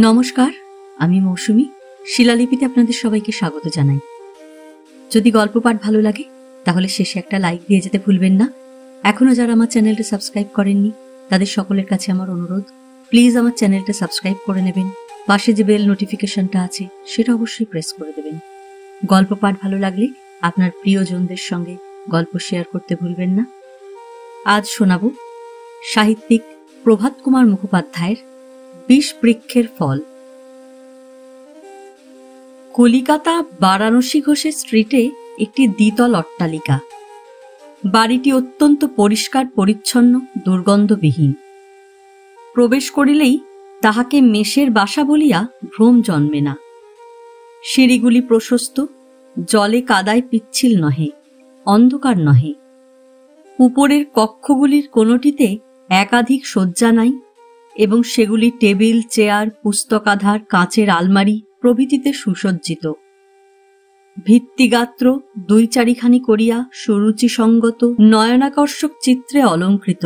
নমস্কার, আমি মৌসুমী। শিলালিপিতে আপনাদের সবাইকে স্বাগত জানাই। যদি গল্প পাঠ ভালো লাগে তাহলে শেষে একটা লাইক দিয়ে যেতে ভুলবেন না। এখনো যারা আমার চ্যানেলটা সাবস্ক্রাইব করেননি তাদের সকলের কাছে আমার অনুরোধ, প্লিজ আমার চ্যানেলটা সাবস্ক্রাইব করে নেবেন। পাশে যে বেল নোটিফিকেশনটা আছে সেটা অবশ্যই প্রেস করে দেবেন। গল্প পাঠ ভালো লাগলে আপনার প্রিয়জনদের সঙ্গে গল্প শেয়ার করতে ভুলবেন না। আজ শোনাব সাহিত্যিক প্রভাত কুমার মুখোপাধ্যায়ের ২০ বৃক্ষের ফল। কলিকাতা বারাণসী ঘোষের স্ট্রিটে একটি দ্বিতল অট্টালিকা। বাড়িটি অত্যন্ত পরিষ্কার পরিচ্ছন্ন, দুর্গন্ধবিহীন। প্রবেশ করিলেই তাহাকে মেষের বাসা বলিয়া ভ্রম জন্মে না। সিঁড়িগুলি প্রশস্ত, জলে কাদায় পিচ্ছিল নহে, অন্ধকার নহে। উপরের কক্ষগুলির কোনোটিতে একাধিক শয্যা নাই এবং সেগুলি টেবিল, চেয়ার, পুস্তকাধার, কাঁচের আলমারি প্রভৃতিতে সুসজ্জিত। ভিত্তিগাত্র ২-৪খানি করিয়া সুরুচিসঙ্গত নয়নাকর্ষক চিত্রে অলঙ্কৃত।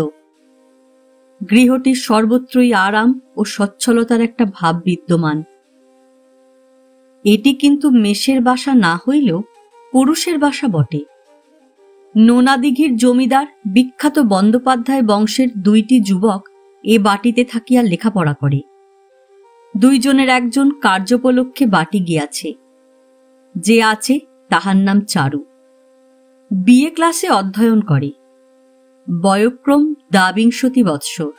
গৃহটির সর্বত্রই আরাম ও সচ্ছলতার একটা ভাব বিদ্যমান। এটি কিন্তু মেষের বাসা না হইলেও পুরুষের বাসা বটে। নোনাদিঘির জমিদার বিখ্যাত বন্দ্যোপাধ্যায় বংশের ২টি যুবক এ বাটিতে থাকিয়া লেখাপড়া করে। ২ জনের একজন কার্যোপলক্ষে বাটি গিয়াছে। যে আছে তাহার নাম চারু। বিএ ক্লাসে অধ্যয়ন করে। বয়ঃক্রম ২২ বৎসর।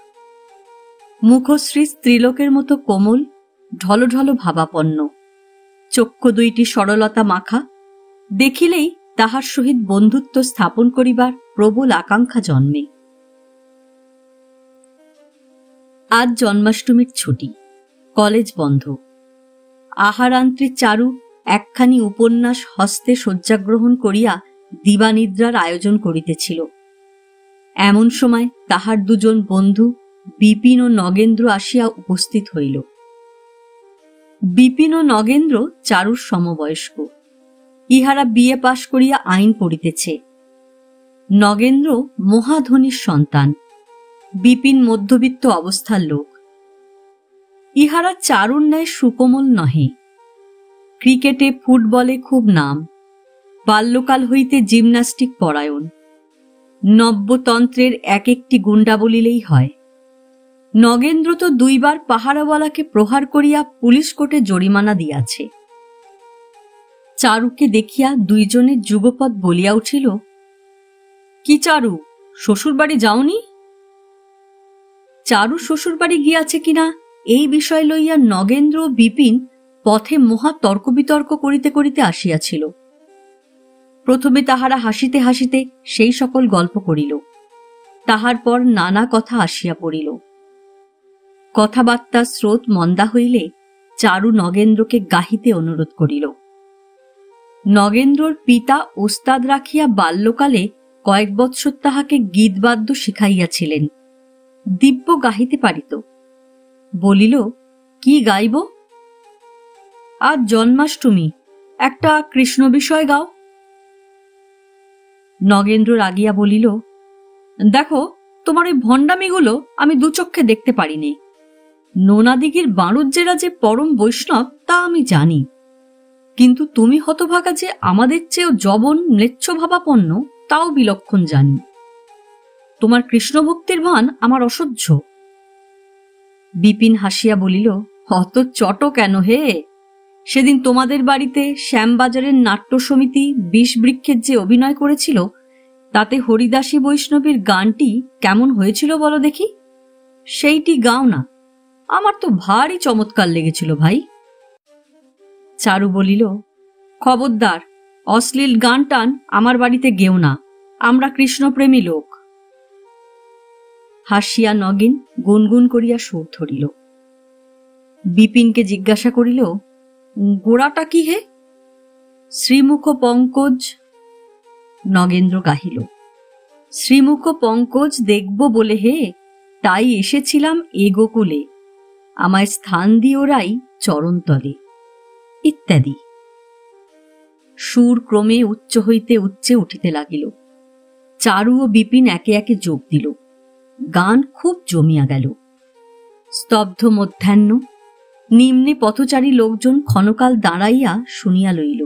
মুখশ্রী স্ত্রীলোকের মতো কোমল, ঢলঢল ভাবাপন্ন। চক্ষু ২টি সরলতা মাখা। দেখিলেই তাহার সহিত বন্ধুত্ব স্থাপন করিবার প্রবল আকাঙ্ক্ষা জন্মে। আজ জন্মাষ্টমীর ছুটি, কলেজ বন্ধ। আহারান্ত্রে চারু একখানি উপন্যাস হস্তে শয্যাগ্রহণ করিয়া দিবানিদ্রার আয়োজন করিতেছিল। এমন সময় তাহার ২ জন বন্ধু বিপিন ও নগেন্দ্র আসিয়া উপস্থিত হইল। বিপিন ও নগেন্দ্র চারুর সমবয়স্ক। ইহারা বিএ পাশ করিয়া আইন পড়িতেছে। নগেন্দ্র মহাধনীর সন্তান, বিপিন মধ্যবিত্ত অবস্থার লোক। ইহারা চারুর ন্যায় সুকোমল নহে। ক্রিকেটে, ফুটবলে খুব নাম। বাল্যকাল হইতে জিমন্যাস্টিক পরায়ণ। নব্যতন্ত্রের এক একটি গুন্ডা বলিলেই হয়। নগেন্দ্র তো ২ বার পাহারাওয়ালাকে প্রহার করিয়া পুলিশ কোর্টে জরিমানা দিয়াছে। চারুকে দেখিয়া ২ জনের যুগপৎ বলিয়া উঠিল, কি চারু, শ্বশুরবাড়ি যাওনি? চারু শ্বশুরবাড়ি গিয়াছে কিনা এই বিষয় লইয়া নগেন্দ্র ও বিপিন পথে মহা তর্ক বিতর্ক করিতে করিতে আসিয়াছিল। প্রথমে তাহারা হাসিতে হাসিতে সেই সকল গল্প করিল। তাহার পর নানা কথা আসিয়া পড়িল। কথাবার্তার স্রোত মন্দা হইলে চারু নগেন্দ্রকে গাহিতে অনুরোধ করিল। নগেন্দ্রর পিতা ওস্তাদ রাখিয়া বাল্যকালে কয়েক বৎসর তাহাকে গীতবাদ্য শিখাইয়াছিলেন। দিব্য গাহিতে পারিত। বলিল, কি গাইব? আজ জন্মাষ্টমী, একটা কৃষ্ণ বিষয় গাও। নগেন্দ্র রাগিয়া বলিল, দেখো, তোমার ওই ভণ্ডামিগুলো আমি ২ চক্ষে দেখতে পারিনি। নোনাদিঘির বাঁড়ুজ্জেরা যে পরম বৈষ্ণব তা আমি জানি, কিন্তু তুমি হতভাগা যে আমাদের চেয়েও জবন ম্লেচ্ছভাবাপন্ন তাও বিলক্ষণ জানি। তোমার কৃষ্ণভক্তির ভান আমার অসহ্য। বিপিন হাসিয়া বলিল, অত চট কেন হে? সেদিন তোমাদের বাড়িতে শ্যামবাজারের নাট্য সমিতি ২০ বৃক্ষের যে অভিনয় করেছিল তাতে হরিদাসী বৈষ্ণবীর গানটি কেমন হয়েছিল বলো দেখি। সেইটি গাও না, আমার তো ভারী চমৎকার লেগেছিল ভাই। চারু বলিল, খবরদার, অশ্লীল গান টান আমার বাড়িতে গেও না, আমরা কৃষ্ণপ্রেমী লোক। হাসিয়া নগেন গুনগুন করিয়া সুর ধরিল। বিপিনকে জিজ্ঞাসা করিল, গোড়াটা কি হে? শ্রীমুখ পঙ্কজ। নগেন্দ্র গাহিল, শ্রীমুখ পঙ্কজ দেখব বলে হে, তাই এসেছিলাম এ গোকুলে, আমায় স্থান দিওরাই চরণতলে, ইত্যাদি। সুর ক্রমে উচ্চ হইতে উচ্চে উঠিতে লাগিল। চারু ও বিপিন একে একে যোগ দিল। গান খুব জমিয়া গেল। স্তব্ধ মধ্যাহ্ন। নিম্নে পথচারী লোকজন ক্ষণকাল দাঁড়াইয়া শুনিয়া লইল।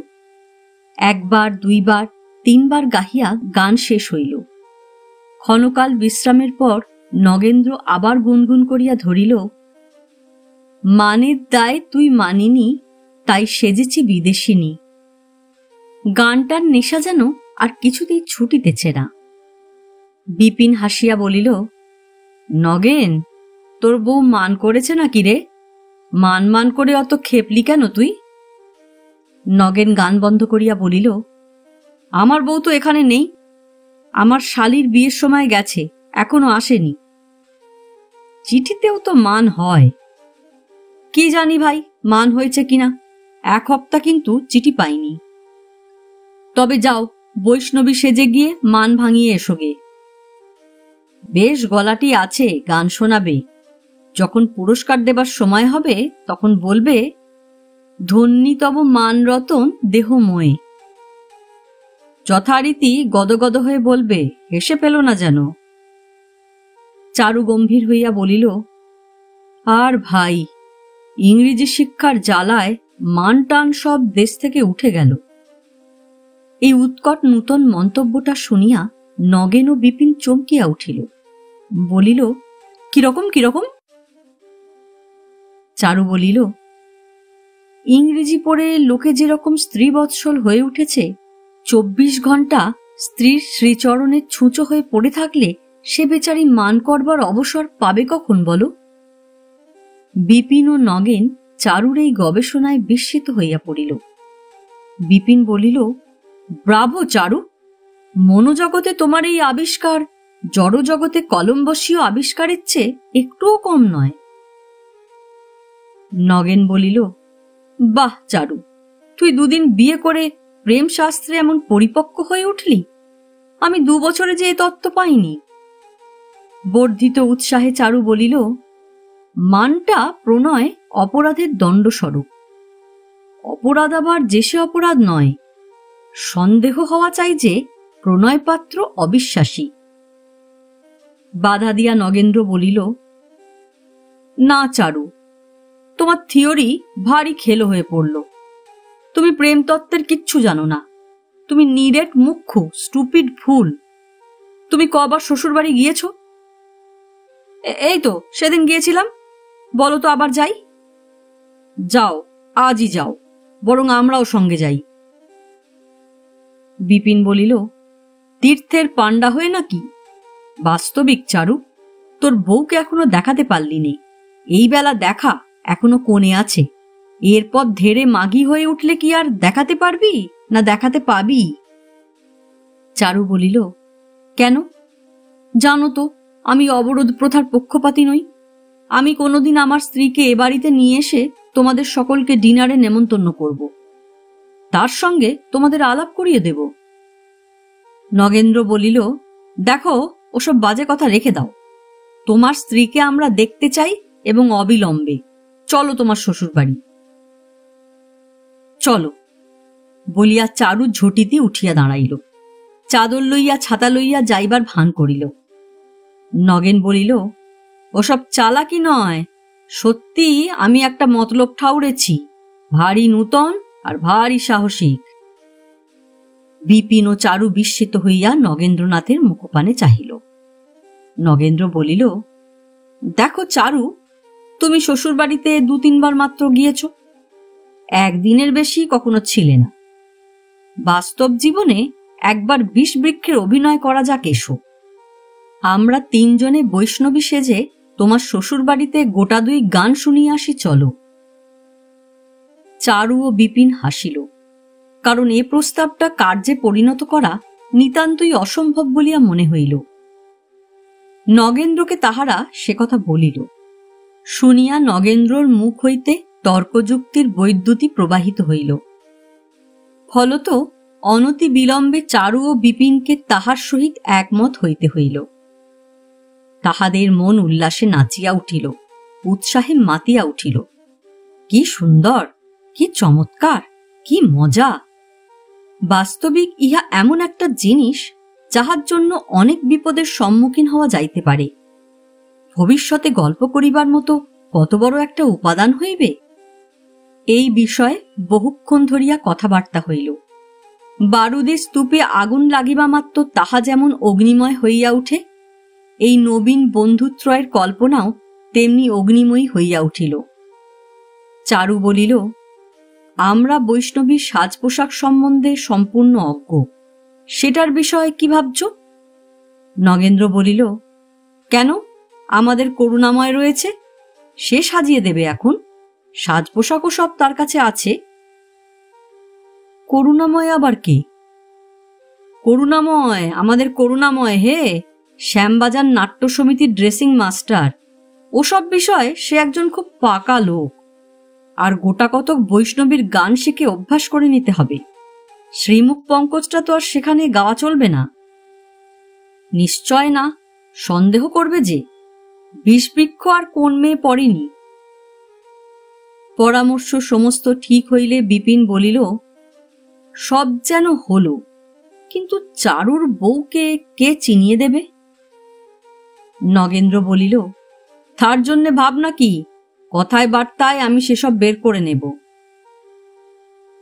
একবার, দুইবার, তিনবার গাহিয়া গান শেষ হইল। ক্ষণকাল বিশ্রামের পর নগেন্দ্র আবার গুনগুন করিয়া ধরিল, মানের দায় তুই মানিনি, তাই সেজেছি বিদেশিনী। গানটার নেশা যেন আর কিছুতেই ছুটিতেছে না। বিপিন হাসিয়া বলিল, নগেন, তোর বউ মান করেছে নাকি রে? মান মান করে অত খেপলি কেন তুই? নগেন গান বন্ধ করিয়া বলিল, আমার বউ তো এখানে নেই। আমার শালির বিয়ের সময় গেছে, এখনো আসেনি। চিঠিতেও তো মান হয়। কি জানি ভাই, মান হয়েছে কিনা। 1 হপ্তাহ কিন্তু চিঠি পাইনি। তবে যাও, বৈষ্ণবী সেজে গিয়ে মান ভাঙিয়ে এসোগে। বেশ গলাটি আছে, গান শোনাবে। যখন পুরস্কার দেবার সময় হবে তখন বলবে, ধন্যী তব মান রতন দেহ মোয়ে। যথারীতি গদগদ হয়ে বলবে, হেসে পেল না যেন। চারু গম্ভীর হইয়া বলিল, আর ভাই, ইংরেজি শিক্ষার জ্বালায় মান টান সব দেশ থেকে উঠে গেল। এই উৎকট নূতন মন্তব্যটা শুনিয়া নগেন ও বিপিন চমকিয়া উঠিল। বলিল, কিরকম কিরকম? চারু বলিল, ইংরেজি পড়ে লোকে যেরকম স্ত্রীবৎসল হয়ে উঠেছে, 24 ঘণ্টা স্ত্রীর শ্রীচরণে ছুঁচো হয়ে পড়ে থাকলে সে বেচারি মান করবার অবসর পাবে কখন বলো? বিপিন ও নগেন চারুর এই গবেষণায় বিস্মিত হইয়া পড়িল। বিপিন বলিল, ব্রাভো চারু, মনোজগতে তোমার এই আবিষ্কার জড়জগতে কলম্বসীয় আবিষ্কারের চেয়ে একটুও কম নয়। নগেন বলিল, বাহ চারু, তুই 2 দিন বিয়ে করে প্রেম শাস্ত্রে এমন পরিপক্ক হয়ে উঠলি। আমি 2 বছরে যে এ তত্ত্ব পাইনি। বর্ধিত উৎসাহে চারু বলিল, মানটা প্রণয় অপরাধের দণ্ডস্বরূপ। অপরাধ আবার যে সে অপরাধ নয়। সন্দেহ হওয়া চাই যে প্রণয়পাত্র অবিশ্বাসী। বাধা দিয়া নগেন্দ্র বলিল, না চারু, তোমার থিওরি ভারী খেলো হয়ে পড়ল। তুমি প্রেমতত্ত্বের কিচ্ছু জানো না। তুমি নিরেট মুখ্য স্টুপিড ফুল। তুমি কবার শ্বশুরবাড়ি গিয়েছ? এই তো সেদিন গিয়েছিলাম। বলো তো আবার যাই? যাও, আজই যাও, বরং আমরাও সঙ্গে যাই। বিপিন বলিল, তীর্থের পাণ্ডা হয়ে নাকি? বাস্তবিক চারু, তোর বউকে এখনো দেখাতে পারলি নে। এই বেলা দেখা এখনো কোণে আছে। এরপর ধেড়ে মাগি হয়ে উঠলে কি আর দেখাতে পারবি না দেখাতে পাবি? চারু বলিল, কেন? জানো তো আমি অবরোধ প্রথার পক্ষপাতী নই। আমি কোনোদিন আমার স্ত্রীকে এ বাড়িতে নিয়ে এসে তোমাদের সকলকে ডিনারে নেমন্তন্ন করব। তার সঙ্গে তোমাদের আলাপ করিয়ে দেব। নগেন্দ্র বলিল, দেখো, ওসব বাজে কথা রেখে দাও। তোমার স্ত্রীকে আমরা দেখতে চাই এবং অবিলম্বে। চলো তোমার শ্বশুর বাড়ি। চলো বলিয়া চারু ঝটিতে উঠিয়া দাঁড়াইল। চাদর লইয়া ছাতা লইয়া যাইবার ভান করিল। নগেন বলিল, ওসব চালাকি নয়, সত্যি আমি একটা মতলব ঠাউরেছি, ভারী নূতন আর ভারী সাহসিক। বিপিন ও চারু বিস্মিত হইয়া নগেন্দ্রনাথের মুখপানে চাহিল। নগেন্দ্র বলিল, দেখো চারু, তুমি শ্বশুরবাড়িতে 2-3 বার মাত্র গিয়েছ। 1 দিনের বেশি কখনো ছিলে না। বাস্তব জীবনে একবার বিষবৃক্ষের অভিনয় করা যাক, এসো। আমরা 3 জনে বৈষ্ণবী সেজে তোমার শ্বশুরবাড়িতে গোটা 2 গান শুনিয়ে আসি, চলো। চারু ও বিপিন হাসিল, কারণ এ প্রস্তাবটা কার্যে পরিণত করা নিতান্তই অসম্ভব বলিয়া মনে হইল। নগেন্দ্রকে তাহারা সে কথা বলিল। শুনিয়া নগেন্দ্রর মুখ হইতে তর্কযুক্তির বৈদ্যুতি প্রবাহিত হইল। ফলত অনতি বিলম্বে চারু ও বিপিনকে তাহার সহিত একমত হইতে হইল। তাহাদের মন উল্লাসে নাচিয়া উঠিল, উৎসাহে মাতিয়া উঠিল। কি সুন্দর, কি চমৎকার, কি মজা! বাস্তবিক ইহা এমন একটা জিনিস যাহার জন্য অনেক বিপদের সম্মুখীন হওয়া যাইতে পারে। ভবিষ্যতে গল্প করিবার মতো কত বড় একটা উপাদান হইবে। এই বিষয়ে বহুক্ষণ ধরিয়া কথাবার্তা হইল। বারুদের স্তূপে আগুন লাগিবা মাত্র তাহা যেমন অগ্নিময় হইয়া উঠে, এই নবীন বন্ধুত্রয়ের কল্পনাও তেমনি অগ্নিময়ী হইয়া উঠিল। চারু বলিল, আমরা বৈষ্ণবীর সাজ পোশাক সম্বন্ধে সম্পূর্ণ অজ্ঞ, সেটার বিষয়ে কি ভাবছ? নগেন্দ্র বলিল, কেন, আমাদের করুণাময় রয়েছে, সে সাজিয়ে দেবে। এখন সাজ পোশাকও সব তার কাছে আছে। করুণাময় আবার কি? করুণাময়, আমাদের করুণাময় হে, শ্যামবাজার নাট্য সমিতির ড্রেসিং মাস্টার। ওসব বিষয়ে সে একজন খুব পাকা লোক। আর গোটা কতক বৈষ্ণবীর গান শিখে অভ্যাস করে নিতে হবে। শ্রীমুখ পঙ্কজটা তো আর সেখানে গাওয়া চলবে না। নিশ্চয় না, সন্দেহ করবে যে। বিষবৃক্ষ আর কোন মেয়ে পড়েনি। পরামর্শ সমস্ত ঠিক হইলে বিপিন বলিল, সব যেন হল, কিন্তু চারুর বউকে কে চিনিয়ে দেবে? নগেন্দ্র বলিল, তার জন্যে ভাবনা কি, কথায় বার্তায় আমি সেসব বের করে নেব।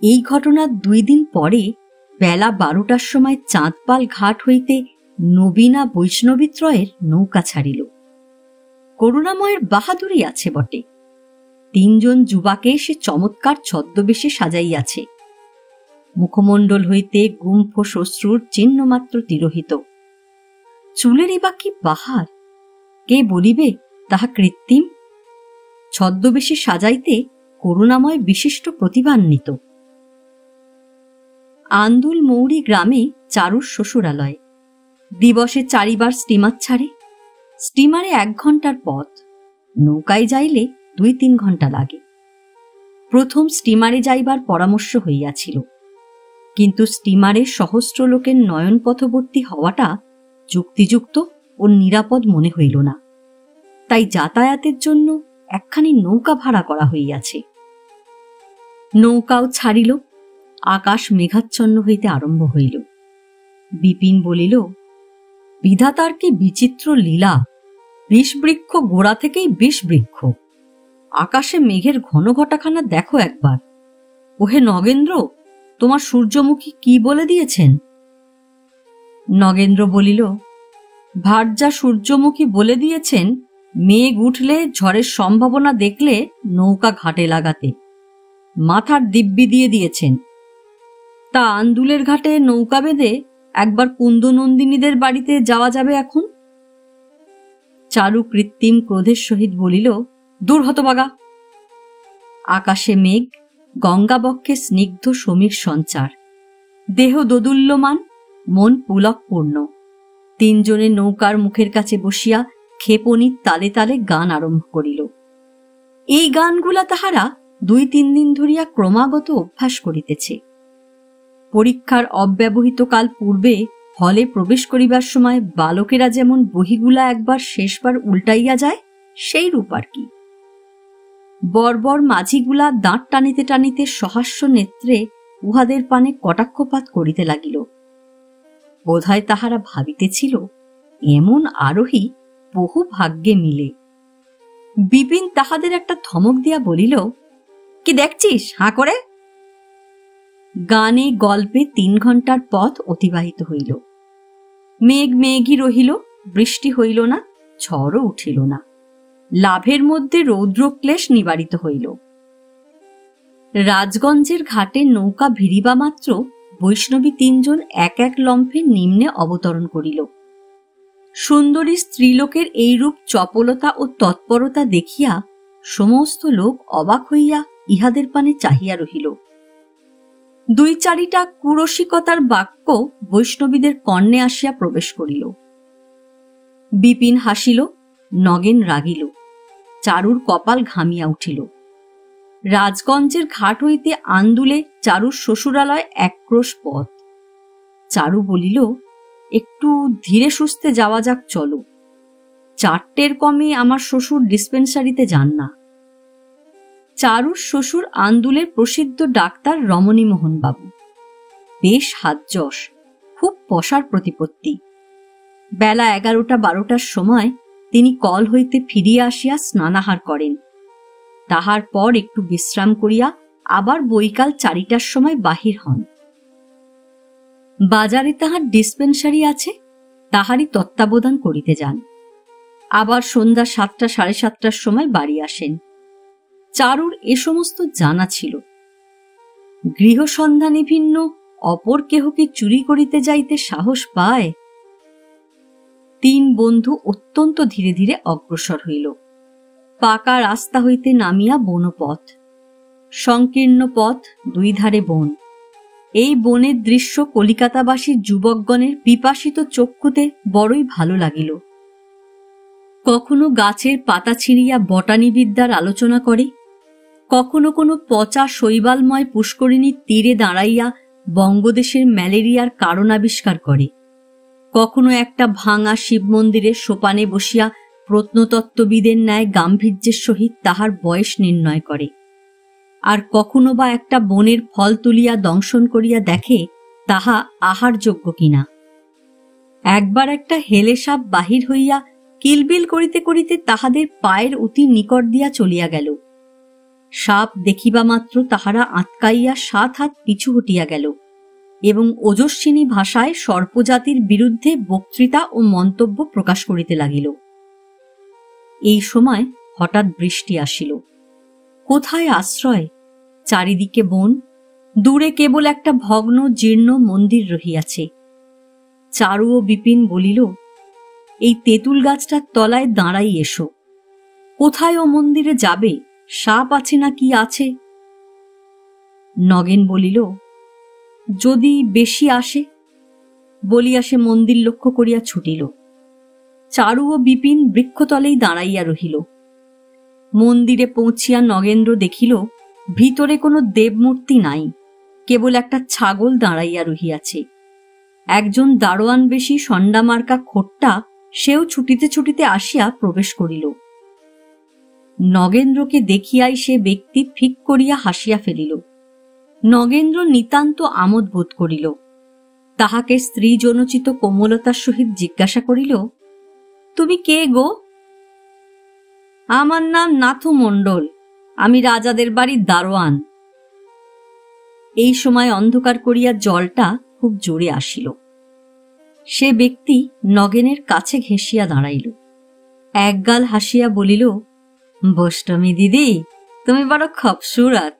এই ঘটনার 2 দিন পরে বেলা 12টার সময় চাঁদপাল ঘাট হইতে নবীনা বৈষ্ণবীত্রয়ের নৌকা ছাড়িল। করুণাময়ের বাহাদুরি আছে বটে। 3 জন যুবাকে সে চমৎকার ছদ্মবেশে সাজাইয়াছে। মুখমণ্ডল হইতে গুম্ফ শ্বশ্রুর চিহ্নমাত্র তিরোহিত। চুলেরই বা কি বাহার, কে বলিবে তাহা কৃত্রিম? ছদ্মবেশে সাজাইতে করুণাময় বিশিষ্ট প্রতিভান্বিত। আন্দুল মৌরি গ্রামে চারুর শ্বশুরালয়। দিবসে 4 বার স্টিমার ছাড়ে। স্টিমারে 1 ঘণ্টার পথ, নৌকায় যাইলে 2-3 ঘণ্টা লাগে। প্রথম স্টিমারে যাইবার পরামর্শ হইয়াছিল, কিন্তু স্টিমারে সহস্র লোকের নয়ন পথবর্তী হওয়াটা যুক্তিযুক্ত ও নিরাপদ মনে হইল না। তাই যাতায়াতের জন্য একখানি নৌকা ভাড়া করা হইয়াছে। নৌকাও ছাড়িল। আকাশ মেঘাচ্ছন্ন হইতে আরম্ভ হইল। বিপিন বলিল, বিধাতার কি বিচিত্র লীলা! বিষবৃক্ষ গোড়া থেকেই বিষবৃক্ষ। আকাশে মেঘের ঘন ঘটাখানা দেখো একবার। ওহে নগেন্দ্র, তোমার সূর্যমুখী কি বলে দিয়েছেন? নগেন্দ্র বলিল, ভার্যা সূর্যমুখী বলে দিয়েছেন মেঘ উঠলে ঝড়ের সম্ভাবনা দেখলে নৌকা ঘাটে লাগাতে। মাথার দিব্যি দিয়ে দিয়েছেন। তা আন্দুলের ঘাটে নৌকা বেঁধে একবার কুন্দনন্দিনীদের বাড়িতে যাওয়া যাবে এখন? চারু কৃত্রিম ক্রোধের সহিত বলিল, দূর হতবাগা। আকাশে মেঘ, গঙ্গাবক্ষে স্নিগ্ধ সমীর সঞ্চার, দেহ দোদুল্যমান, মন পুলকপূর্ণ। 3 জনে নৌকার মুখের কাছে বসিয়া ক্ষেপণীর তালে তালে গান আরম্ভ করিল। এই গানগুলা তাহারা 2-3 দিন ধরিয়া ক্রমাগত অভ্যাস করিতেছে। পরীক্ষার অব্যবহিত কাল পূর্বে হলে প্রবেশ করিবার সময় বালকেরা যেমন বহিগুলা একবার শেষবার উল্টাইয়া যায়, সেই রূপ আর কি। বর্বর মাঝিগুলা দাঁত টানিতে টানিতে সহাস্য নেত্রে উহাদের পানে কটাক্ষপাত করিতে লাগিল। বোধহয় তাহারা ভাবিতেছিল এমন আরোহী বহু ভাগ্যে মিলে। বিপিন তাহাদের একটা ধমক দিয়া বলিল, কি দেখছিস হাঁ করে? গানে গল্পে 3 ঘণ্টার পথ অতিবাহিত হইল। মেঘ মেঘই রহিল, বৃষ্টি হইল না, ঝড়ও উঠিল না। লাভের মধ্যে রৌদ্রক্লেশ নিবারিত হইল। রাজগঞ্জের ঘাটে নৌকা ভিড়িবা মাত্র বৈষ্ণবী 3 জন এক এক লম্ফে নিম্নে অবতরণ করিল। সুন্দরী স্ত্রীলোকের এইরূপ চপলতা ও তৎপরতা দেখিয়া সমস্ত লোক অবাক হইয়া ইহাদের পানে চাহিয়া রহিল। 2-4টা কুরসিকতার বাক্য বৈষ্ণবীদের কর্ণে আসিয়া প্রবেশ করিল। বিপিন হাসিল, নগেন রাগিল, চারুর কপাল ঘামিয়া উঠিল। রাজগঞ্জের ঘাট হইতে আন্দুলে চারুর শ্বশুরালয় 1 ক্রোশ পথ। চারু বলিল, একটু ধীরে সুস্থে যাওয়া যাক, চলো। 4টের কমে আমার শ্বশুর ডিসপেন্সারিতে যান না। চারুর শ্বশুর আন্দুলের প্রসিদ্ধ ডাক্তার রমণীমোহন বাবু। বেশ হাতযশ, খুব পসার প্রতিপত্তি। বেলা 11টা-12টার সময় তিনি কল হইতে ফিরিয়া আসিয়া স্নানাহার করেন। তাহার পর একটু বিশ্রাম করিয়া আবার বৈকাল 4টার সময় বাহির হন। বাজারে তাহার ডিসপেন্সারি আছে, তাহারই তত্ত্বাবধান করিতে যান। আবার সন্ধ্যা 7টা-7:30টার সময় বাড়ি আসেন। চারুর এ সমস্ত জানা ছিল। গৃহসন্ধানে ভিন্ন অপর কেহকে চুরি করিতে যাইতে সাহস পায়। 3 বন্ধু অত্যন্ত ধীরে ধীরে অগ্রসর হইল। পাকা রাস্তা হইতে নামিয়া বনপথ, সংকীর্ণ পথ, 2 ধারে বন। এই বনের দৃশ্য কলিকাতাবাসী যুবকগণের পিপাসিত চক্ষুতে বড়ই ভালো লাগিল। কখনো গাছের পাতা ছিঁড়িয়া বটানি বিদ্যার আলোচনা করে, কখনো কোনো পচা শৈবালময় পুষ্করিণীর তীরে দাঁড়াইয়া বঙ্গদেশের ম্যালেরিয়ার কারণ আবিষ্কার করে, কখনো একটা ভাঙা শিব মন্দিরের সোপানে বসিয়া প্রত্নতত্ত্ববিদের ন্যায় গাম্ভীর্যের সহিত তাহার বয়স নির্ণয় করে, আর কখনো বা একটা বনের ফল তুলিয়া দংশন করিয়া দেখে তাহা আহারযোগ্য কিনা। একবার একটা হেলে সাপ বাহির হইয়া কিলবিল করিতে করিতে তাহাদের পায়ের অতি নিকট দিয়া চলিয়া গেল। সাপ দেখিবা মাত্র তাহারা আঁতকাইয়া 7 হাত পিছু হটিয়া গেল এবং ওজস্বিনী ভাষায় সর্পজাতির বিরুদ্ধে বক্তৃতা ও মন্তব্য প্রকাশ করিতে লাগিল। এই সময় হঠাৎ বৃষ্টি আসিল। কোথায় আশ্রয়? চারিদিকে বন, দূরে কেবল একটা ভগ্ন জীর্ণ মন্দির রহিয়াছে। চারু ও বিপিন বলিল, এই তেঁতুল গাছটার তলায় দাঁড়াই এসো। কোথায় ও মন্দিরে যাবে? সাপ আছে না কি আছে? নগেন বলিল, যদি বেশি আসে, বলিয়া সে মন্দির লক্ষ্য করিয়া ছুটিল। চারু ও বিপিন বৃক্ষতলেই দাঁড়াইয়া রহিল। মন্দিরে পৌঁছিয়া নগেন্দ্র দেখিল ভিতরে কোনো দেবমূর্তি নাই, কেবল একটা ছাগল দাঁড়াইয়া রহিয়াছে। একজন দারোয়ান বেশি সন্ডামার্কা খোট্টা সেও ছুটিতে ছুটিতে আসিয়া প্রবেশ করিল। নগেন্দ্রকে দেখিয়াই সে ব্যক্তি ফিক করিয়া হাসিয়া ফেলিল। নগেন্দ্র নিতান্ত আমোদ বোধ করিল। তাহাকে স্ত্রী জনচিত কোমলতার সহিত জিজ্ঞাসা করিল, তুমি কে গো? আমার নাম নাথু মণ্ডল, আমি রাজাদের বাড়ির দারোয়ান। এই সময় অন্ধকার করিয়া জলটা খুব জোরে আসিল। সে ব্যক্তি নগেনের কাছে ঘেঁষিয়া দাঁড়াইল। একগাল হাসিয়া বলিল, বষ্টমী দিদি, তুমি বড় খবসুরাত।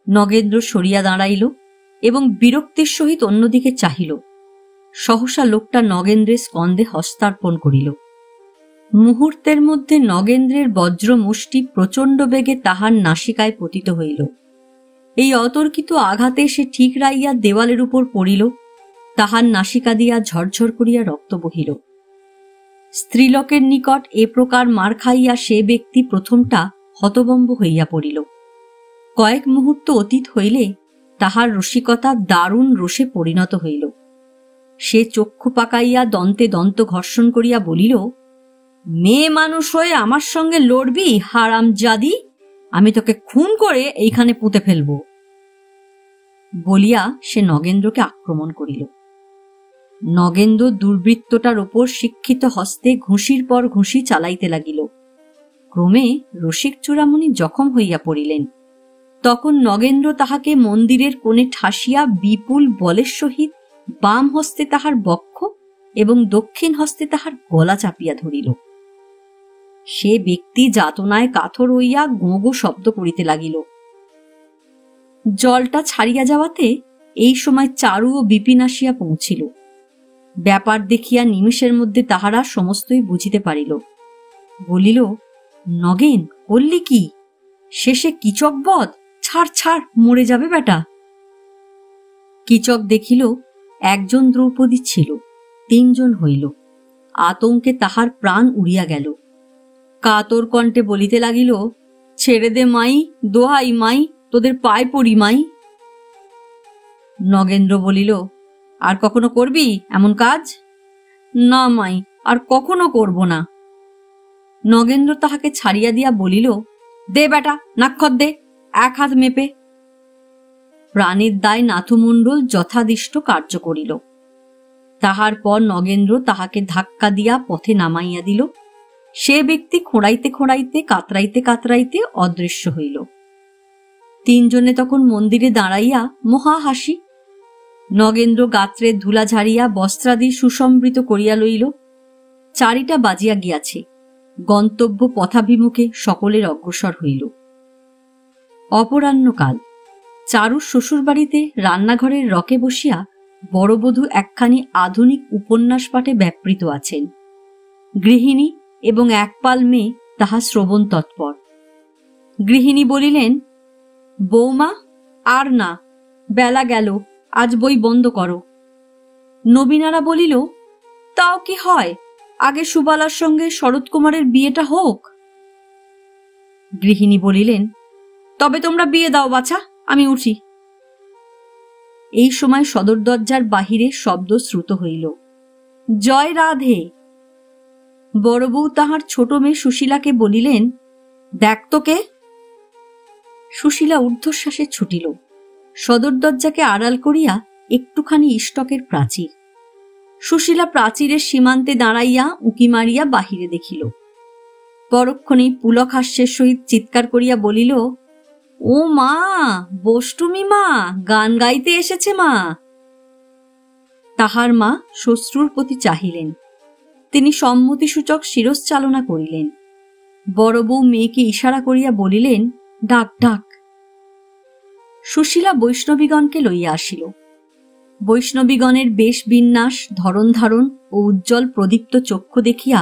নগেন্দ্র সরিয়া দাঁড়াইল এবং বিরক্তির সহিত অন্যদিকে চাহিল। সহসা লোকটা নগেন্দ্রের স্কন্ধে হস্তার্পণ করিল। মুহূর্তের মধ্যে নগেন্দ্রের বজ্র মুষ্টি প্রচণ্ড বেগে তাহার নাসিকায় পতিত হইল। এই অতর্কিত আঘাতে সে ঠিক রাইয়া দেওয়ালের উপর পড়িল। তাহার নাসিকা দিয়া ঝরঝর করিয়া রক্ত বহিল। স্ত্রীলোকের নিকট এ প্রকার মার খাইয়া সে ব্যক্তি প্রথমটা হতবম্ব হইয়া পড়িল। কয়েক মুহূর্ত অতীত হইলে তাহার রসিকতা দারুণ রোষে পরিণত হইল। সে চক্ষু পাকাইয়া দন্তে দন্ত ঘর্ষণ করিয়া বলিল, মেয়ে মানুষ হয়ে আমার সঙ্গে লড়বি হারামজাদি? আমি তোকে খুন করে এইখানে পুঁতে ফেলব। বলিয়া সে নগেন্দ্রকে আক্রমণ করিল। নগেন্দ্র দুর্বৃত্তটার ওপর শিক্ষিত হস্তে ঘুষির পর ঘুষি চালাইতে লাগিল। ক্রমে রসিক চূড়ামণি জখম হইয়া পড়িলেন। তখন নগেন্দ্র তাহাকে মন্দিরের কোণে ঠাসিয়া বিপুল বলের সহিত বাম হস্তে তাহার বক্ষ এবং দক্ষিণ হস্তে তাহার গলা চাপিয়া ধরিল। সে ব্যক্তি যাতনায় কাতর হইয়া গোঁ গোঁ শব্দ করিতে লাগিল। জলটা ছাড়িয়া যাওয়াতে এই সময় চারু ও বিপিন আসিয়া পৌঁছিল। ব্যাপার দেখিয়া নিমেষের মধ্যে তাহারা সমস্তই বুঝিতে পারিল। বলিল, নগেন, করলি কি? শেষে কিচক বধ? ছাড় ছাড়, মরে যাবে বেটা। কিচক দেখিল একজন দ্রৌপদী ছিল, 3 জন হইল। আতঙ্কে তাহার প্রাণ উড়িয়া গেল। কাতর কণ্ঠে বলিতে লাগিল, ছেড়ে দে মাই, দোহাই মাই, তোদের পায়ে পড়ি মাই। নগেন্দ্র বলিল, আর কখনো করবি এমন কাজ? না মাই, আর কখনো করব না। নগেন্দ্র তাহাকে ছাড়িয়া দিয়া বলিল, দে বেটা, নাক্ষর দে, 1 হাত মেপে। প্রাণের দায় নাথমণ্ডল যথাদিষ্ট কার্য করিল। তাহার পর নগেন্দ্র তাহাকে ধাক্কা দিয়া পথে নামাইয়া দিল। সে ব্যক্তি খোঁড়াইতে খোঁড়াইতে কাতরাইতে কাতরাইতে অদৃশ্য হইল। তিনজনে তখন মন্দিরে দাঁড়াইয়া মহা হাসি। নগেন্দ্র গাত্রের ধুলা ঝাড়িয়া বস্ত্রাদি সুসম্বৃত করিয়া লইল। 4টা বাজিয়া গিয়াছে। গন্তব্য পথাভিমুখে সকলের অগ্রসর হইল। অপরাহ্নকাল। চারুর শ্বশুরবাড়িতে রান্নাঘরের রকে বসিয়া বড়বধূ একখানি আধুনিক উপন্যাস পাঠে ব্যাপৃত আছেন। গৃহিণী এবং একপাল মেয়ে তাহা শ্রবণ তৎপর। গৃহিণী বলিলেন, বৌমা, আর না, বেলা গেল, আজ বই বন্ধ করো। নবীনারা বলিল, তাও কি হয়, আগে সুবালার সঙ্গে শরৎকুমারের বিয়েটা হোক। গৃহিণী বলিলেন, তবে তোমরা বিয়ে দাও বাছা, আমি উঠি। এই সময় সদর দরজার বাহিরে শব্দ শ্রুত হইল, জয় রাধে। বড় বউ তাহার ছোট মেয়ে সুশীলাকে বলিলেন, দেখ তো কে। সুশীলা ঊর্ধ্বশ্বাসে ছুটিল। সদর দরজাকে আড়াল করিয়া একটুখানি ইষ্টকের প্রাচীর। সুশীলা প্রাচীরের সীমান্তে দাঁড়াইয়া উঁকি মারিয়া বাহিরে দেখিল। পরক্ষণেই পুলক হাস্যের সহিত চিৎকার করিয়া বলিল, ও মা, বষ্টুমি মা, গান গাইতে এসেছে মা। তাহার মা শ্বশ্রুর প্রতি চাহিলেন। তিনি সম্মতিসূচক শিরশ্চালনা করিলেন। বড় বউ মেয়েকে ইশারা করিয়া বলিলেন, ডাক ডাক। সুশীলা বৈষ্ণবীগণকে লইয়া আসিল। বৈষ্ণবীগণের বেশ বিন্যাস, ধরন ধারণ ও উজ্জ্বল প্রদীপ্ত চক্ষু দেখিয়া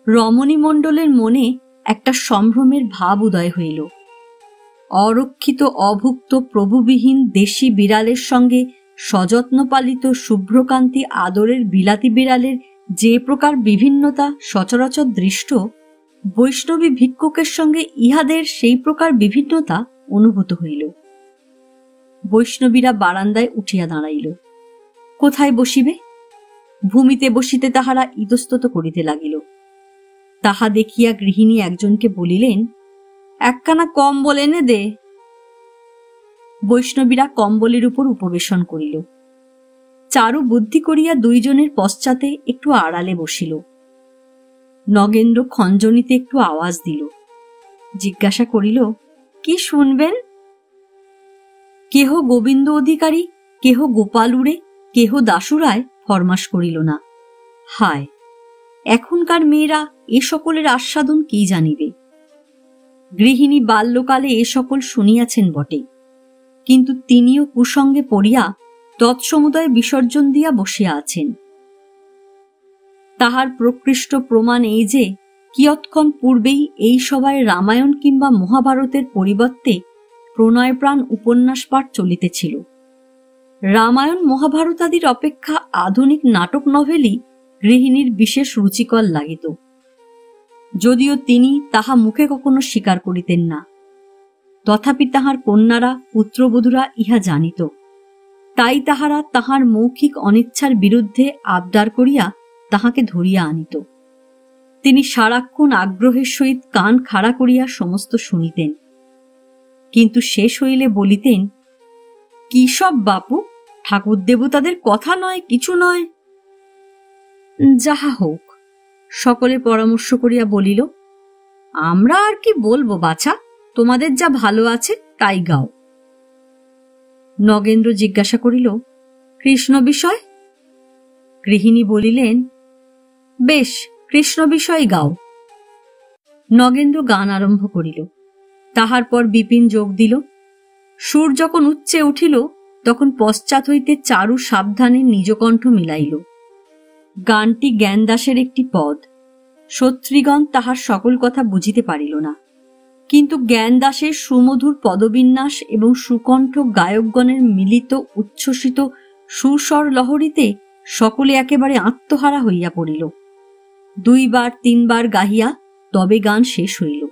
রমণীমণ্ডলের মনে একটা সম্ভ্রমের ভাব উদয় হইল। অরক্ষিত অভুক্ত প্রভুবিহীন দেশি বিড়ালের সঙ্গে সযত্ন পালিত শুভ্রকান্তি আদরের বিলাতি বিড়ালের যে প্রকার বিভিন্নতা সচরাচর দৃষ্ট, বৈষ্ণবী ভিক্ষুকের সঙ্গে ইহাদের সেই প্রকার বিভিন্নতা অনুভূত হইল। বৈষ্ণবীরা বারান্দায় উঠিয়া দাঁড়াইল। কোথায় বসিবে? ভূমিতে বসিতে তাহারা ইতস্তত করিতে লাগিল। তাহা দেখিয়া গৃহিণী একজনকে বলিলেন, একখানা কম্বল এনে দে। বৈষ্ণবীরা কম্বলের উপর উপবেশন করিল। চারু বুদ্ধি করিয়া দুইজনের পশ্চাতে একটু আড়ালে বসিল। নগেন্দ্র খঞ্জনিতে একটু আওয়াজ দিল। জিজ্ঞাসা করিল, কি শুনবেন? কেহ গোবিন্দ অধিকারী, কেহ গোপাল উড়ে, কেহ দাসুরায় ফরমাস করিল না। হায়, এখনকার মেয়েরা এ সকলের আস্বাদন কি জানিবে? গৃহিণী বাল্যকালে এ সকল শুনিয়াছেন বটে, কিন্তু তিনিও কুসঙ্গে পড়িয়া তৎসমুদয় বিসর্জন দিয়া বসিয়া আছেন। তাহার প্রকৃষ্ট প্রমাণ এই যে কিয়ৎক্ষণ পূর্বেই এই সভায় রামায়ণ কিংবা মহাভারতের পরিবর্তে প্রণয়প্রাণ উপন্যাস পাঠ চলিতেছিল। রামায়ণ মহাভারতাদির অপেক্ষা আধুনিক নাটক নভেলই গৃহিণীর বিশেষ রুচিকর লাগিত, যদিও তিনি তাহা মুখে কখনো স্বীকার করিতেন না। তথাপি তাহার কন্যারা পুত্রবধূরা ইহা জানিত। তাই তাহারা তাহার মৌখিক অনিচ্ছার বিরুদ্ধে আবদার করিয়া তাহাকে ধরিয়া আনিত। তিনি সারাক্ষণ আগ্রহের সহিত কান খাড়া করিয়া সমস্ত শুনিতেন, কিন্তু শেষ হইলে বলিতেন, কি সব বাপু, ঠাকুর দেবতাদের কথা নয়, কিছু নয়। যাহা হোক, সকলে পরামর্শ করিয়া বলিল, আমরা আর কি বলবো বাছা, তোমাদের যা ভালো আছে তাই গাও। নগেন্দ্র জিজ্ঞাসা করিল, কৃষ্ণ বিষয়? গৃহিণী বলিলেন, বেশ, কৃষ্ণ বিষয় গাও। নগেন্দ্র গান আরম্ভ করিল। তাহার পর বিপিন যোগ দিল। সুর যখন উচ্চে উঠিল, তখন পশ্চাৎ হইতে চারু সাবধানে নিজকণ্ঠ মিলাইল। গানটি জ্ঞানদাসের একটি পদ। সত্রীগণ তাহার সকল কথা বুঝিতে পারিল না, কিন্তু জ্ঞানদাসের সুমধুর পদবিন্যাস এবং সুকণ্ঠ গায়কগণের মিলিত উচ্ছ্বসিত সুস্বর লহরীতে সকলে একেবারে আত্মহারা হইয়া পড়িল। 2 বার 3 বার গাহিয়া তবে গান শেষ হইল।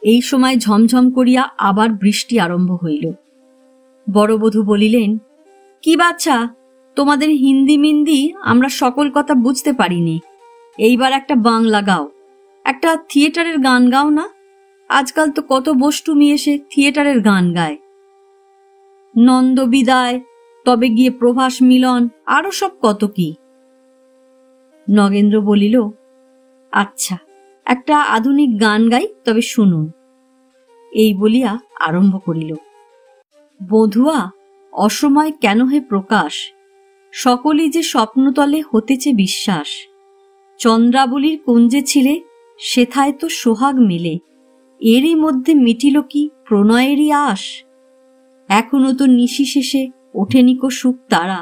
এই সময় ঝমঝম করিয়া আবার বৃষ্টি আরম্ভ হইল। বড়বধূ বলিলেন, কি বাচ্চা, তোমাদের হিন্দি মিন্দি আমরা সকল কথা বুঝতে পারিনি, এইবার একটা বাংলা গাও, একটা থিয়েটারের গান গাও না। আজকাল তো কত বষ্টুমি এসে থিয়েটারের গান গায়। নন্দ বিদায়, তবে গিয়ে প্রভাস মিলন, আরো সব কত কি। নগেন্দ্র বলিল, আচ্ছা, একটা আধুনিক গান গাই, তবে শুনুন। এই বলিয়া আরম্ভ করিল। বধুয়া, অসময় কেন হে প্রকাশ, সকলই যে স্বপ্নতলে হতেছে বিশ্বাস। চন্দ্রাবলীর কুঞ্জে ছিলে, সেথায় তো সোহাগ মেলে, এরই মধ্যে মিটিল কি প্রণয়েরই আশ। এখনো তো নিশি শেষে ওঠেনিকো সুখ তারা,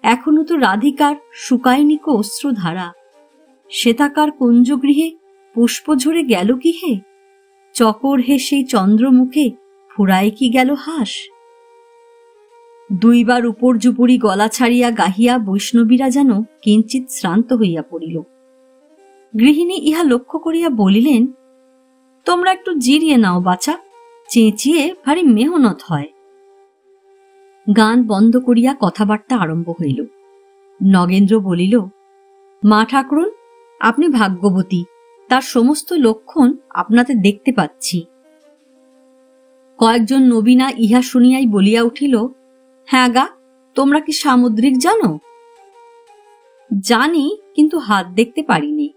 এখনো তো রাধিকার শুকায়নিকো অশ্রুধারা। সেথাকার কুঞ্জগৃহে পুষ্প ঝরে গেল কি হে, চকর হে সেই চন্দ্রমুখে ফুরায় কি গেল হাস। দুইবার উপর্যুপরি গলা ছাড়িয়া গাহিয়া বৈষ্ণবীরা যেন কিঞ্চিৎ শ্রান্ত হইয়া পড়িল। গৃহিণী ইহা লক্ষ্য করিয়া বলিলেন, তোমরা একটু জিরিয়ে নাও বাছা, চেঁচিয়ে ভারী মেহনত হয়। গান বন্ধ করিয়া কথাবার্তা আরম্ভ হইল। নগেন্দ্র বলিল, মা ঠাকুরুন, আপনি ভাগ্যবতী, তার সমস্ত লক্ষণ আপনাতে দেখতে পাচ্ছি। কয়েকজন নবীনা ইহা শুনিয়াই বলিয়া উঠিল, হ্যাঁ গা, তোমরা কি সামুদ্রিক জানো? জানি, কিন্তু হাত দেখতে পারিনি।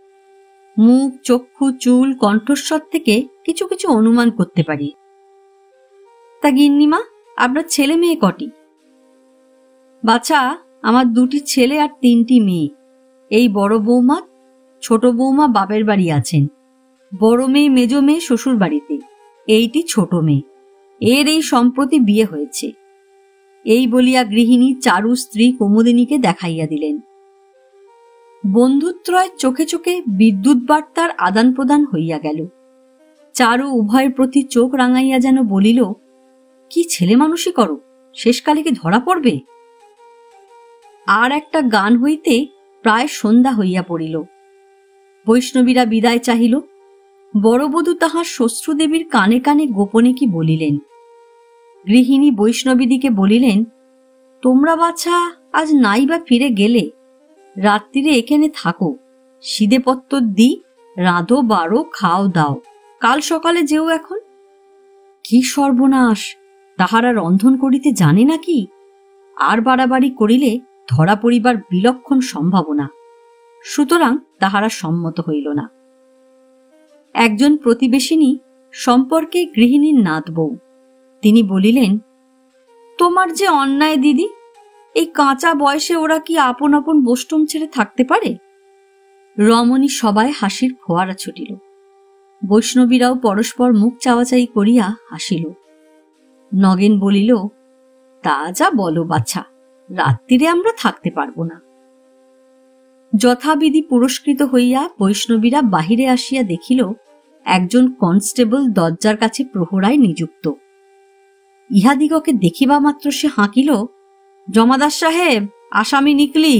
মুখ, চক্ষু, চুল, কণ্ঠস্বর থেকে কিছু কিছু অনুমান করতে পারি। তা গিন্নিমা, আপনার ছেলে মেয়ে কটি? বাছা, আমার 2টি ছেলে আর 3টি মেয়ে। এই বড় বৌমা, ছোট বৌমা বাপের বাড়ি আছেন, বড় মেয়ে মেজ মেয়ে শ্বশুর বাড়িতে, এইটি ছোট মেয়ে, এর এই সম্প্রতি বিয়ে হয়েছে। এই বলিয়া গৃহিণী চারু স্ত্রী কুমুদিনীকে দেখাইয়া দিলেন। বন্ধুত্রয় চোখে চোখে বিদ্যুৎ বার্তার আদান প্রদান হইয়া গেল। চারু উভয়ের প্রতি চোখ রাঙাইয়া যেন বলিল, কি ছেলে মানুষই করো, শেষকালে কি ধরা পড়বে। আর একটা গান হইতে প্রায় সন্ধ্যা হইয়া পড়িল। বৈষ্ণবীরা বিদায় চাহিল। বড়বধূ তাহার শ্বশ্রুদেবীর কানে কানে গোপনে কি বলিলেন। গৃহিণী বৈষ্ণবীদিকে বলিলেন, তোমরা বাছা আজ নাই বা ফিরে গেলে, রাত্রিরে এখানে থাকো, সিদেপত্তর দি, রাঁধো বাড়ো, খাও দাও, কাল সকালে যেও এখন। কি সর্বনাশ, তাহারা রন্ধন করিতে জানে নাকি? আর বাড়াবাড়ি করিলে ধরা পড়িবার বিলক্ষণ সম্ভাবনা। সুতরাং তাহারা সম্মত হইল না। একজন প্রতিবেশিনী সম্পর্কে গৃহিণীর নাত বউ, তিনি বলিলেন, তোমার যে অন্যায় দিদি, এই কাঁচা বয়সে ওরা কি আপন আপন বষ্টম ছেড়ে থাকতে পারে? রমণী সবাই হাসির ফোয়ারা ছুটিল। বৈষ্ণবীরাও পরস্পর মুখ চাওয়াচাই করিয়া হাসিল। নগেন বলিল, তা যা বলো বাছা, রাত্রিরে আমরা থাকতে পারব না। যথাবিধি পুরস্কৃত হইয়া বৈষ্ণবীরা বাহিরে আসিয়া দেখিল, একজন কনস্টেবল দরজার কাছে প্রহরায় নিযুক্ত। ইহাদিগকে দেখিবা মাত্র সে হাঁকিল, জমাদার সাহেব, আসামি নিকলি।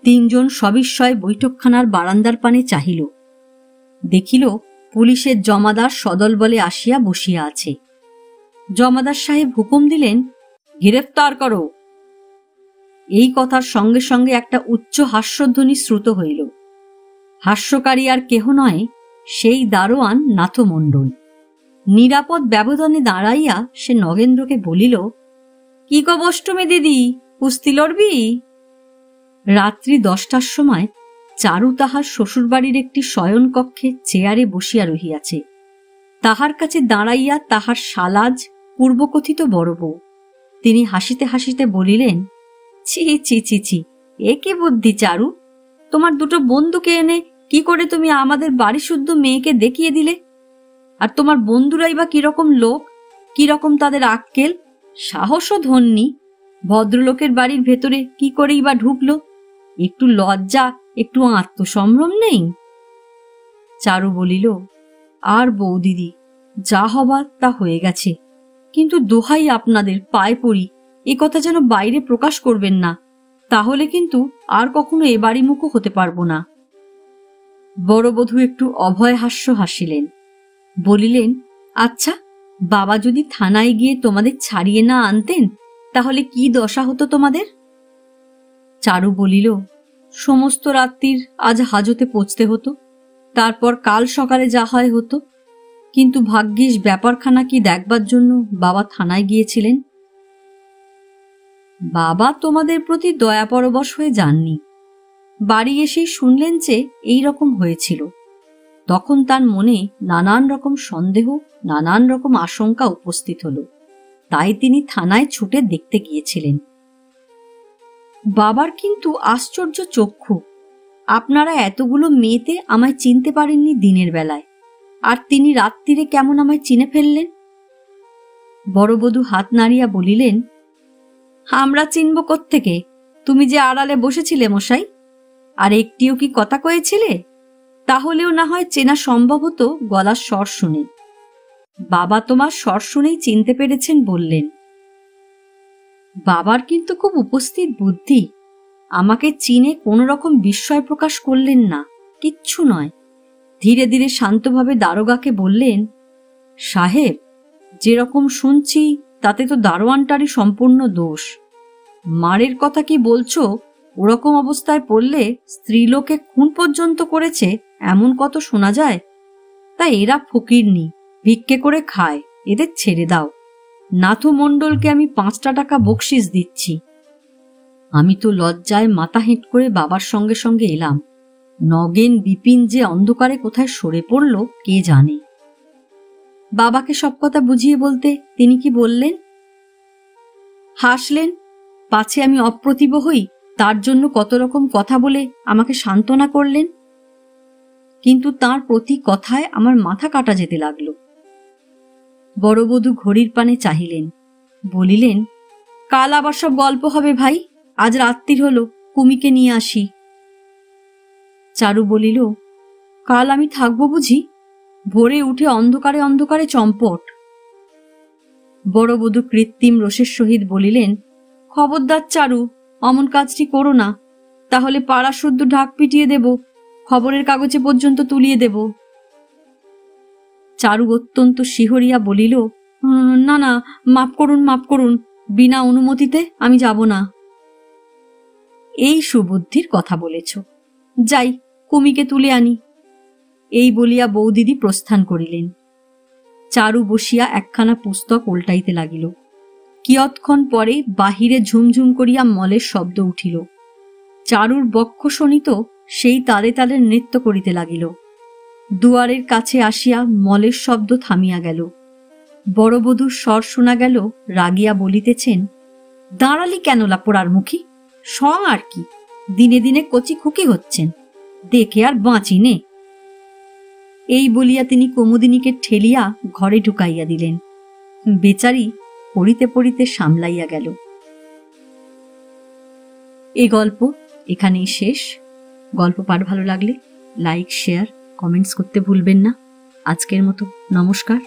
3 জন সবিস্ময়ে বৈঠকখানার বারান্দার পানে চাহিল। দেখিল পুলিশের জমাদার সদল বলে আসিয়া বসিয়া আছে। জমাদার সাহেব হুকুম দিলেন, গ্রেফতার করো। এই কথার সঙ্গে সঙ্গে একটা উচ্চ হাস্যধ্বনি শ্রুত হইল। হাস্যকারী আর কেহ নয়, সেই দারোয়ান নাথমণ্ডল। নিরাপদ ব্যবধানে দাঁড়াইয়া সে নগেন্দ্রকে বলিল, কি কবষ্টমে দিদি, কুস্তি লড়বি? রাত্রি 10টার সময় চারু তাহার শ্বশুরবাড়ির একটি শয়ন কক্ষে চেয়ারে বসিয়া রহিয়াছে। তাহার কাছে দাঁড়াইয়া তাহার শালাজ পূর্বকথিত বড় বউ। তিনি হাসিতে হাসিতে বলিলেন, ছি ছি ছি ছি, এ কি বুদ্ধি চারু, তোমার 2টো বন্ধুকে এনে কি করে তুমি আমাদের বাড়ি শুদ্ধ মেয়েকে দেখিয়ে দিলে? আর তোমার বন্ধুরাই বা কিরকম লোক, কিরকম তাদের আক্কেল, সাহসও ধন্যী, ভদ্রলোকের বাড়ির ভেতরে কি করেই বা ঢুকলো? একটু লজ্জা, একটু আত্মসম্ভ্রম নেই? চারু বলিল, আর বৌদিদি, যা হবার তা হয়ে গেছে, কিন্তু দোহাই আপনাদের পায়ে পড়ি, এ কথা যেন বাইরে প্রকাশ করবেন না, তাহলে কিন্তু আর কখনো এ বাড়ি মুখও হতে পারবো না। বড়বধূ একটু অভয় হাস্য হাসিলেন, বলিলেন, আচ্ছা, বাবা যদি থানায় গিয়ে তোমাদের ছাড়িয়ে না আনতেন, তাহলে কি দশা হতো তোমাদের? চারু বলিল, সমস্ত রাত্রির আজ হাজতে পৌঁছতে হতো, তারপর কাল সকালে যা হয় হতো। কিন্তু ভাগ্যিস ব্যাপারখানা কি দেখবার জন্য বাবা থানায় গিয়েছিলেন। বাবা তোমাদের প্রতি দয়াপরবশ হয়ে যাননি, বাড়ি এসেই শুনলেন যে এই রকম হয়েছিল। তখন তার মনে নানান রকম সন্দেহ, নানান রকম আশঙ্কা উপস্থিত হলো, তাই তিনি থানায় ছুটে দেখতে গিয়েছিলেন। বাবার কিন্তু আশ্চর্য চক্ষু। আপনারা এতগুলো মেয়েতে আমায় চিনতে পারেননি দিনের বেলায়, আর তিনি রাত্রিরে কেমন আমায় চিনে ফেললেন? বড়বধূ হাত নাড়িয়া বলিলেন, আমরা চিনব কোত্থেকে? তুমি যে আড়ালে বসেছিলে মশাই, আর একটিও কি কথা কয়েছিলে? তাহলেও না হয় চেনা সম্ভব হতো গলার স্বর শুনে। বাবা তোমার স্বর শুনেই চিনতে পেরেছেন বললেন। বাবার কিন্তু খুব উপস্থিত বুদ্ধি। আমাকে চিনে কোনো রকম বিস্ময় প্রকাশ করলেন না, কিচ্ছু নয়। ধীরে ধীরে শান্তভাবে দারোগাকে বললেন, সাহেব, যেরকম শুনছি তাতে তো দারোয়ানটারই সম্পূর্ণ দোষ। মারের কথা কি বলছো? ওরকম অবস্থায় পড়লে স্ত্রীলোকে খুন পর্যন্ত করেছে এমন কত শোনা যায়। তাই এরা ফকিরনি, ভিক্ষে করে খায়, এদের ছেড়ে দাও। নাথু মণ্ডলকে আমি 5টা টাকা বকশিস দিচ্ছি। আমি তো লজ্জায় মাথা হেঁট করে বাবার সঙ্গে সঙ্গে এলাম। নগেন বিপিন যে অন্ধকারে কোথায় সরে পড়ল কে জানে। বাবাকে সব কথা বুঝিয়ে বলতে তিনি কি বললেন? হাসলেন, পাছে আমি অপ্রতিভ হই তার জন্য কত রকম কথা বলে আমাকে সান্ত্বনা করলেন। কিন্তু তার প্রতি কথায় আমার মাথা কাটা যেতে লাগলো। বড়বধূ ঘড়ির পানে চাহিলেন, বলিলেন, কাল আবার সব গল্প হবে ভাই, আজ রাত্রির হলো, কুমিকে নিয়ে আসি। চারু বলিল, কাল আমি থাকবো বুঝি? ভোরে উঠে অন্ধকারে অন্ধকারে চম্পট। বড়বধূ কৃত্রিম রোষের সহিত বলিলেন, খবরদার চারু, অমন কাজটি করো না, তাহলে পাড়া শুদ্ধ ঢাক পিটিয়ে দেব, খবরের কাগজে পর্যন্ত তুলিয়ে দেব। চারু অত্যন্ত শিহরিয়া বলিল, না না, মাপ করুন, মাপ করুন, বিনা অনুমতিতে আমি যাব না। এই সুবুদ্ধির কথা বলেছ, যাই কুমিকে তুলে আনি। এই বলিয়া বৌদিদি প্রস্থান করিলেন। চারু বসিয়া একখানা পুস্তক উল্টাইতে লাগিল। কিয়ৎক্ষণ পরে বাহিরে ঝুমঝুম করিয়া মলের শব্দ উঠিল। চারুর বক্ষ শোনিত সেই তালে তালে নৃত্য করিতে লাগিল। দুয়ারের কাছে আসিয়া মলের শব্দ থামিয়া গেল। বড়বধূর স্বর শোনা গেল, রাগিয়া বলিতেছেন, দাঁড়ালি কেন লাপোড়ার মুখী? সং আর কি, দিনে দিনে কচি খুকি হচ্ছেন, দেখে আর বাঁচি নে। এই বলিয়া তিনি কুমুদিনীকে ঠেলিয়া ঘরে ঢুকাইয়া দিলেন। বেচারি পড়িতে পড়িতে সামলাইয়া গেল। এই গল্প এখানেই শেষ। গল্প পাঠ ভালো লাগলে লাইক, শেয়ার, কমেন্টস করতে ভুলবেন না। আজকের মতো নমস্কার।